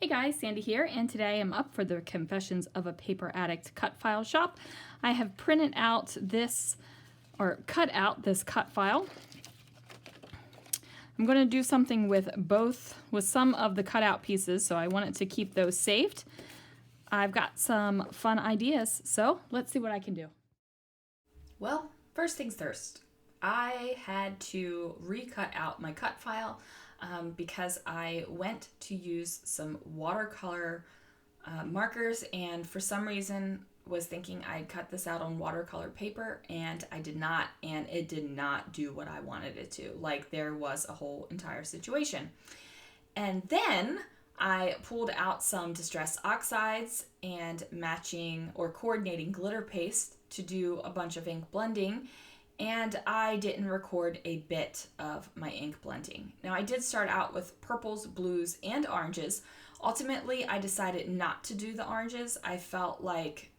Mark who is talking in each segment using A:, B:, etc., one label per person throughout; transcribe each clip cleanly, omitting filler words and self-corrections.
A: Hey guys, Sandy here, and today I'm up for the Confessions of a Paper Addict cut file shop. I have printed out this, or cut out this cut file. I'm going to do something with some of the cutout pieces, so I wanted to keep those saved. I've got some fun ideas, so let's see what I can do. Well, first things first, I had to recut out my cut file because I went to use some watercolor markers, and for some reason was thinking I'd cut this out on watercolor paper, and I did not, and it did not do what I wanted it to. Like, there was a whole entire situation. And then I pulled out some Distress Oxides and matching or coordinating glitter paste to do a bunch of ink blending, and I didn't record a bit of my ink blending. Now, I did start out with purples, blues, and oranges. Ultimately, I decided not to do the oranges. I felt like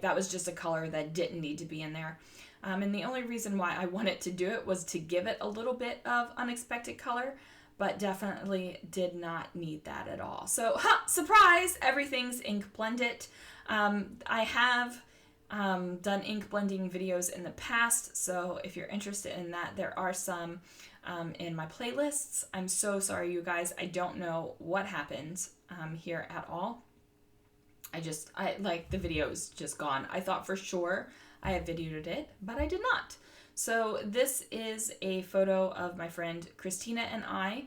A: that was just a color that didn't need to be in there. And the only reason why I wanted to do it was to give it a little bit of unexpected color, but definitely did not need that at all. So, surprise, everything's ink blended. I have done ink blending videos in the past, so if you're interested in that, there are some in my playlists. I'm so sorry, you guys. I don't know what happened here at all. The video is just gone. I thought for sure I had videoed it, but I did not. So this is a photo of my friend Christina and I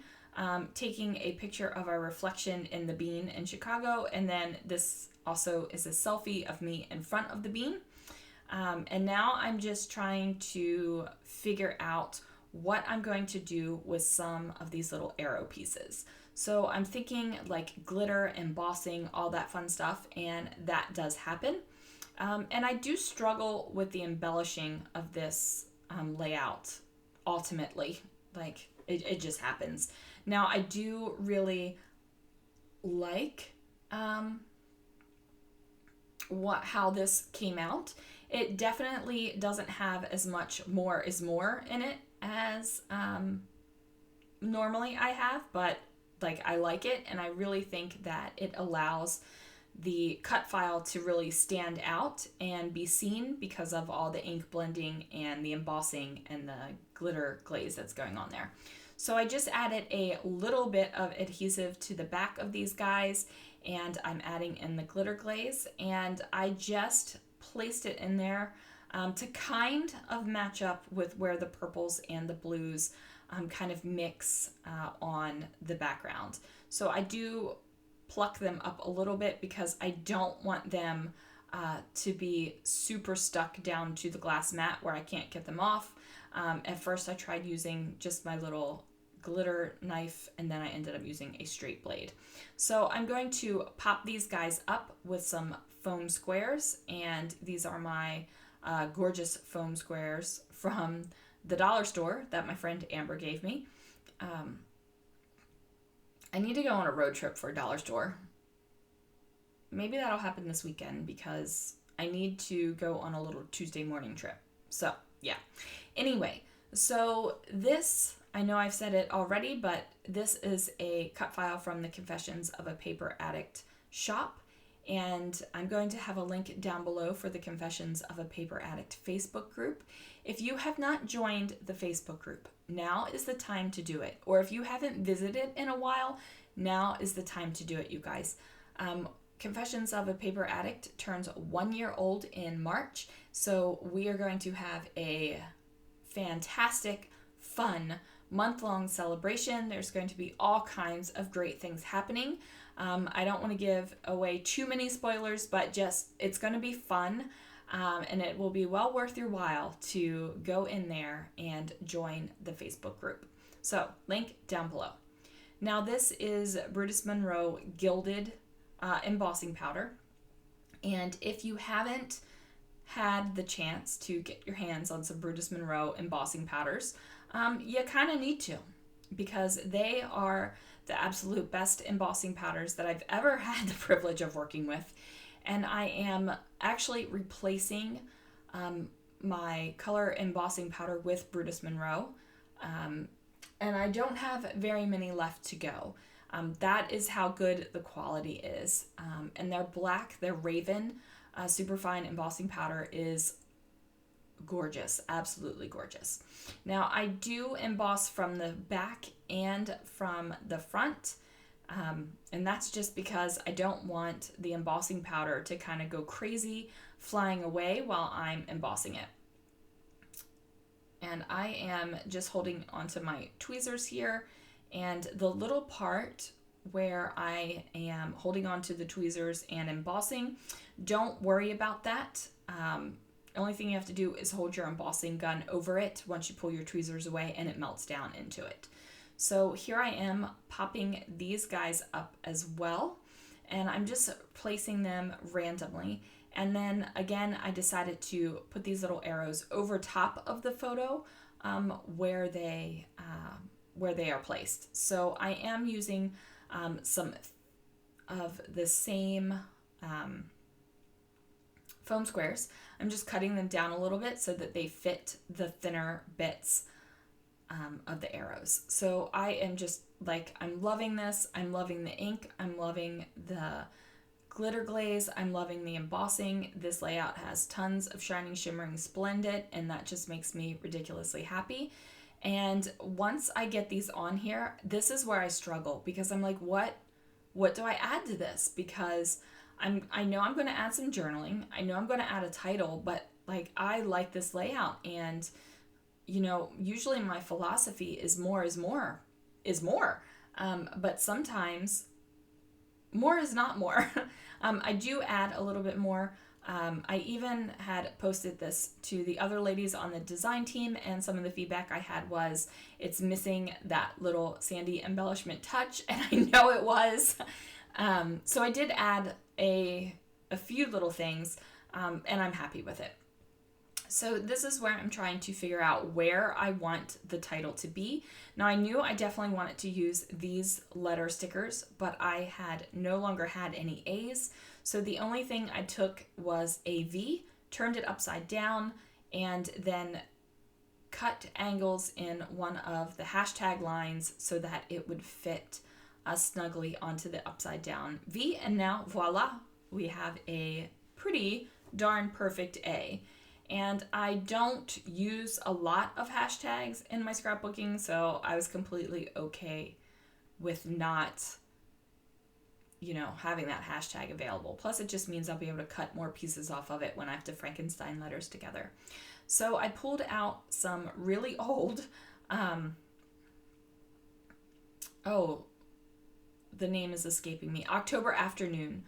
A: taking a picture of our reflection in the bean in Chicago, and then this also is a selfie of me in front of the bean. And now I'm just trying to figure out what I'm going to do with some of these little arrow pieces. So I'm thinking like glitter, embossing, all that fun stuff, and that does happen. And I do struggle with the embellishing of this layout ultimately. Like, it just happens. Now, I do really like how this came out. It definitely doesn't have as much more is more in it as normally I have, but I like it, and I really think that it allows the cut file to really stand out and be seen because of all the ink blending and the embossing and the glitter glaze that's going on there. So I just added a little bit of adhesive to the back of these guys, and I'm adding in the glitter glaze, and I just placed it in there to kind of match up with where the purples and the blues kind of mix on the background. So I do pluck them up a little bit because I don't want them to be super stuck down to the glass mat where I can't get them off. At first I tried using just my little glitter knife, and then I ended up using a straight blade. So I'm going to pop these guys up with some foam squares, and these are my gorgeous foam squares from the dollar store that my friend Amber gave me. I need to go on a road trip for a dollar store. Maybe that'll happen this weekend because I need to go on a little Tuesday morning trip. So, yeah. Anyway, so this, I know I've said it already, but this is a cut file from the Confessions of a Paper Addict shop, and I'm going to have a link down below for the Confessions of a Paper Addict Facebook group. If you have not joined the Facebook group, now is the time to do it. Or if you haven't visited in a while, now is the time to do it, you guys. Confessions of a Paper Addict turns 1 year old in March, so we are going to have a fantastic, fun, month-long celebration. There's going to be all kinds of great things happening. I don't want to give away too many spoilers, but just it's going to be fun, and it will be well worth your while to go in there and join the Facebook group. So, link down below. Now, this is Brutus Munro Gilded embossing powder, and if you haven't had the chance to get your hands on some Brutus Munro embossing powders, you kind of need to, because they are the absolute best embossing powders that I've ever had the privilege of working with. And I am actually replacing my color embossing powder with Brutus Munro. And I don't have very many left to go. That is how good the quality is. And their black, their Raven superfine embossing powder is gorgeous, absolutely gorgeous. Now I do emboss from the back and from the front, and that's just because I don't want the embossing powder to kind of go crazy flying away while I'm embossing it. And I am just holding onto my tweezers here, and the little part where I am holding onto the tweezers and embossing, don't worry about that. The only thing you have to do is hold your embossing gun over it once you pull your tweezers away, and it melts down into it. So here I am popping these guys up as well, and I'm just placing them randomly. And then again, I decided to put these little arrows over top of the photo where they are placed. So I am using some of the same foam squares. I'm just cutting them down a little bit so that they fit the thinner bits of the arrows. So I am just like, I'm loving this. I'm loving the ink. I'm loving the glitter glaze. I'm loving the embossing. This layout has tons of shining, shimmering, splendid, and that just makes me ridiculously happy. And once I get these on here, this is where I struggle, because I'm like, what do I add to this? Because I know I'm going to add some journaling. I know I'm going to add a title, but like, I like this layout, and you know, usually my philosophy is more is more is more. But sometimes more is not more. I do add a little bit more. I even had posted this to the other ladies on the design team, and some of the feedback I had was it's missing that little sandy embellishment touch, and I know it was. So I did add a few little things, and I'm happy with it. So this is where I'm trying to figure out where I want the title to be. Now I knew I definitely wanted to use these letter stickers, but I had no longer had any A's. So the only thing I took was a V, turned it upside down, and then cut angles in one of the hashtag lines so that it would fit snugly onto the upside down V. And now voila, we have a pretty darn perfect A. And I don't use a lot of hashtags in my scrapbooking, so I was completely okay with not, you know, having that hashtag available. Plus, it just means I'll be able to cut more pieces off of it when I have to Frankenstein letters together. So I pulled out some really old, the name is escaping me, October Afternoon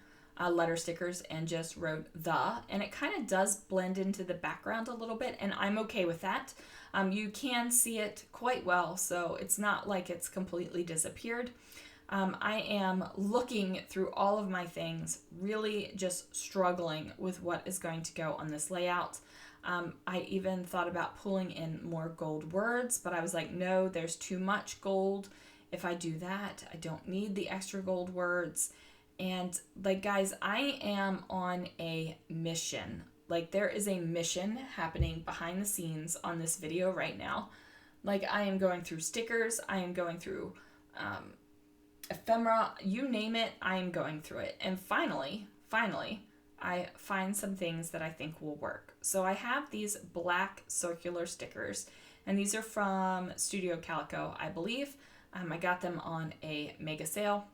A: letter stickers, and just wrote the, and it kind of does blend into the background a little bit, and I'm okay with that. You can see it quite well, so it's not like it's completely disappeared. I am looking through all of my things, really just struggling with what is going to go on this layout. I even thought about pulling in more gold words, but I was like, no, there's too much gold. If I do that, I don't need the extra gold words. And like, guys, I am on a mission. Like, there is a mission happening behind the scenes on this video right now. Like, I am going through stickers, I am going through ephemera, you name it, I am going through it. And finally, I find some things that I think will work. So I have these black circular stickers, and these are from Studio Calico, I believe. I got them on a mega sale.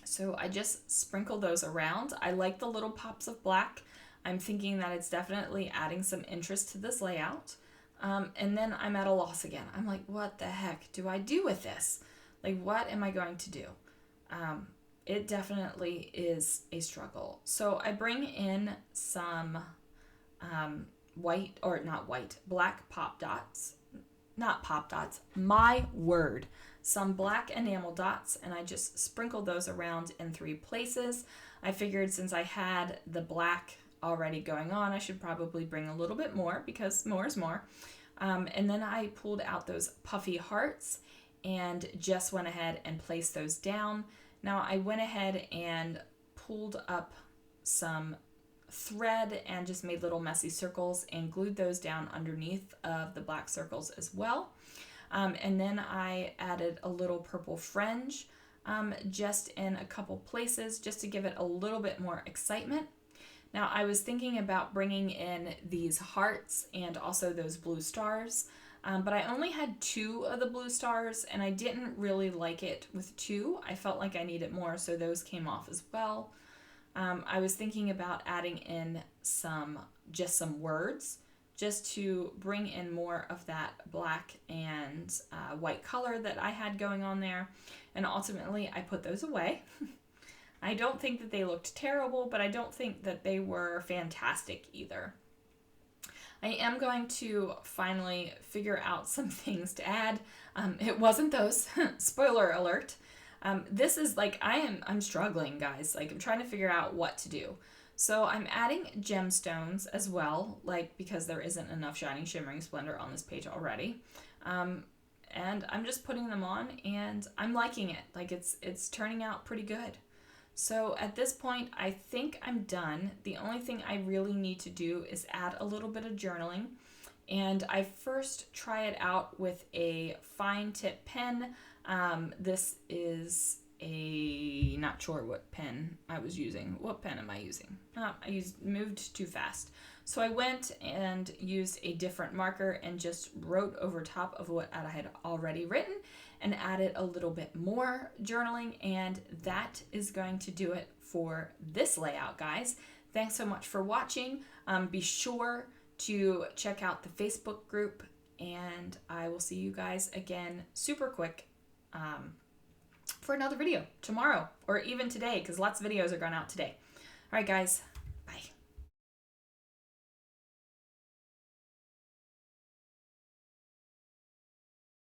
A: So I just sprinkle those around. I like the little pops of black. I'm thinking that it's definitely adding some interest to this layout. And then I'm at a loss again. I'm like, what the heck do I do with this? Like, what am I going to do? It definitely is a struggle. So I bring in some black pop dots. Not pop dots, my word. Some black enamel dots, and I just sprinkled those around in 3 places. I figured since I had the black already going on, I should probably bring a little bit more, because more is more. And then I pulled out those puffy hearts and just went ahead and placed those down. Now I went ahead and pulled up some thread and just made little messy circles and glued those down underneath of the black circles as well. And then I added a little purple fringe just in a couple places, just to give it a little bit more excitement. Now, I was thinking about bringing in these hearts and also those blue stars, but I only had 2 of the blue stars, and I didn't really like it with 2. I felt like I needed more, so those came off as well. I was thinking about adding in some words, just to bring in more of that black and white color that I had going on there. And ultimately, I put those away. I don't think that they looked terrible, but I don't think that they were fantastic either. I am going to finally figure out some things to add. It wasn't those. Spoiler alert. This is like, I'm struggling, guys. Like, I'm trying to figure out what to do. So I'm adding gemstones as well, like, because there isn't enough Shining Shimmering Splendor on this page already. And I'm just putting them on, and I'm liking it. Like, it's turning out pretty good. So at this point, I think I'm done. The only thing I really need to do is add a little bit of journaling. And I first try it out with a fine tip pen. This is not sure what pen I was using. What pen am I using? Moved too fast. So I went and used a different marker and just wrote over top of what I had already written and added a little bit more journaling, and that is going to do it for this layout, guys. Thanks so much for watching. Be sure to check out the Facebook group, and I will see you guys again super quick for another video tomorrow, or even today, because lots of videos are going out today. All right, guys.